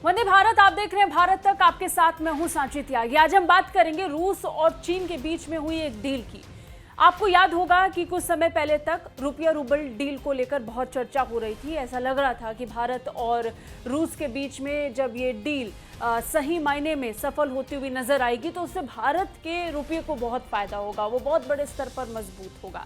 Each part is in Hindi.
वंदे भारत, आप देख रहे हैं भारत तक। आपके साथ मैं हूं सांची त्यागी। आज हम बात करेंगे रूस और चीन के बीच में हुई एक डील की। आपको याद होगा कि कुछ समय पहले तक रुपया रूबल डील को लेकर बहुत चर्चा हो रही थी। ऐसा लग रहा था कि भारत और रूस के बीच में जब ये डील सही मायने में सफल होती हुई नजर आएगी तो उससे भारत के रुपये को बहुत फायदा होगा, वो बहुत बड़े स्तर पर मजबूत होगा।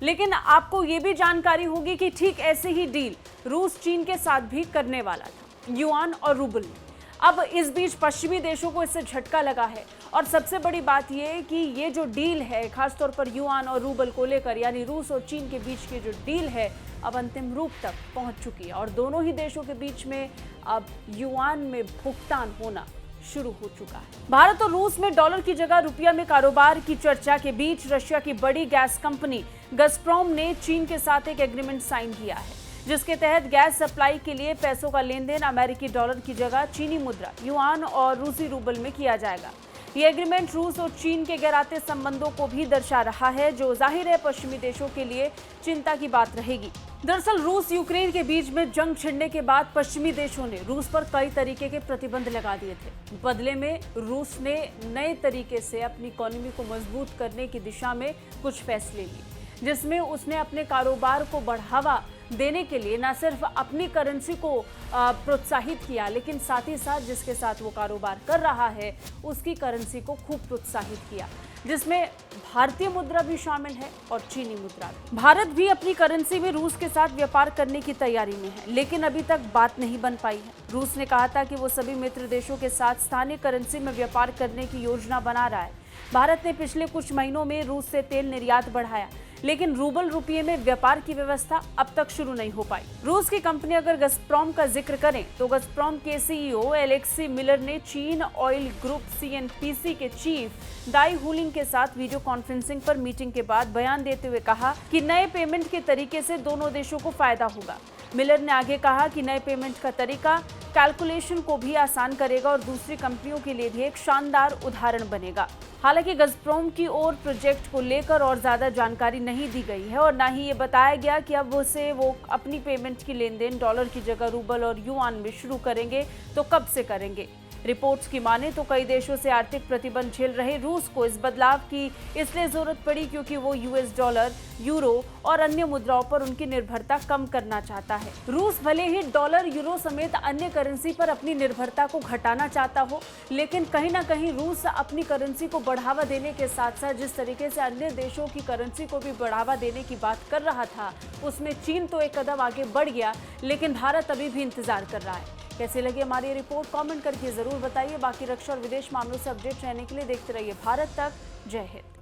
लेकिन आपको ये भी जानकारी होगी कि ठीक ऐसे ही डील रूस चीन के साथ भी करने वाला था, युआन और रूबल में। अब इस बीच पश्चिमी देशों को इससे झटका लगा है और सबसे बड़ी बात यह है कि ये जो डील है, खासतौर पर युआन और रूबल को लेकर, यानी रूस और चीन के बीच की जो डील है, अब अंतिम रूप तक पहुंच चुकी है और दोनों ही देशों के बीच में अब युआन में भुगतान होना शुरू हो चुका है। भारत और रूस में डॉलर की जगह रुपया में कारोबार की चर्चा के बीच रशिया की बड़ी गैस कंपनी गजप्रॉम ने चीन के साथ एक एग्रीमेंट साइन किया है, जिसके तहत गैस सप्लाई के लिए पैसों का लेन देन अमेरिकी डॉलर की जगह चीनी मुद्रा युआन और रूसी रूबल में किया जाएगा। ये एग्रीमेंट रूस और चीन के गहराते संबंधों को भी दर्शा रहा है, जो जाहिर है पश्चिमी देशों के लिए चिंता की बात रहेगी। दरअसल रूस यूक्रेन के बीच में जंग छिड़ने के बाद पश्चिमी देशों ने रूस पर कई तरीके के प्रतिबंध लगा दिए थे। बदले में रूस ने नए तरीके से अपनी इकोनॉमी को मजबूत करने की दिशा में कुछ फैसले लिए, जिसमें उसने अपने कारोबार को बढ़ावा देने के लिए न सिर्फ अपनी करेंसी को प्रोत्साहित किया, लेकिन साथ ही साथ जिसके साथ वो कारोबार कर रहा है उसकी करेंसी को खूब प्रोत्साहित किया, जिसमें भारतीय मुद्रा भी शामिल है और चीनी मुद्रा भी। भारत भी अपनी करेंसी में रूस के साथ व्यापार करने की तैयारी में है, लेकिन अभी तक बात नहीं बन पाई है। रूस ने कहा था कि वो सभी मित्र देशों के साथ स्थानीय करेंसी में व्यापार करने की योजना बना रहा है। भारत ने पिछले कुछ महीनों में रूस से तेल निर्यात बढ़ाया, लेकिन रूबल रुपये में व्यापार की व्यवस्था अब तक शुरू नहीं हो पाई। रूस की कंपनी अगर गजप्रॉम का जिक्र करें तो गजप्रॉम के सीईओ एलेक्सी मिलर ने चीन ऑयल ग्रुप सीएनपीसी के चीफ दाई हुलिंग के साथ वीडियो कॉन्फ्रेंसिंग पर मीटिंग के बाद बयान देते हुए कहा कि नए पेमेंट के तरीके से दोनों देशों को फायदा होगा। मिलर ने आगे कहा कि नए पेमेंट का तरीका कैलकुलेशन को भी आसान करेगा और दूसरी कंपनियों के लिए भी एक शानदार उदाहरण बनेगा। हालांकि गजप्रॉम की ओर प्रोजेक्ट को लेकर और ज्यादा जानकारी नहीं दी गई है और न ही ये बताया गया कि अब वो अपनी पेमेंट की लेन देन डॉलर की जगह रूबल और युआन में शुरू करेंगे तो कब से करेंगे। रिपोर्ट्स की माने तो कई देशों से आर्थिक प्रतिबंध झेल रहे रूस को इस बदलाव की इसलिए जरूरत पड़ी क्योंकि वो यूएस डॉलर, यूरो और अन्य मुद्राओं पर उनकी निर्भरता कम करना चाहता है। रूस भले ही डॉलर, यूरो समेत अन्य करेंसी पर अपनी निर्भरता को घटाना चाहता हो, लेकिन कहीं ना कहीं रूस अपनी करेंसी को बढ़ावा देने के साथ साथ जिस तरीके से अन्य देशों की करेंसी को भी बढ़ावा देने की बात कर रहा था, उसमें चीन तो एक कदम आगे बढ़ गया, लेकिन भारत अभी भी इंतजार कर रहा है। कैसे लगी हमारी ये रिपोर्ट, कमेंट करके जरूर बताइए। बाकी रक्षा और विदेश मामलों से अपडेट रहने के लिए देखते रहिए भारत तक। जय हिंद।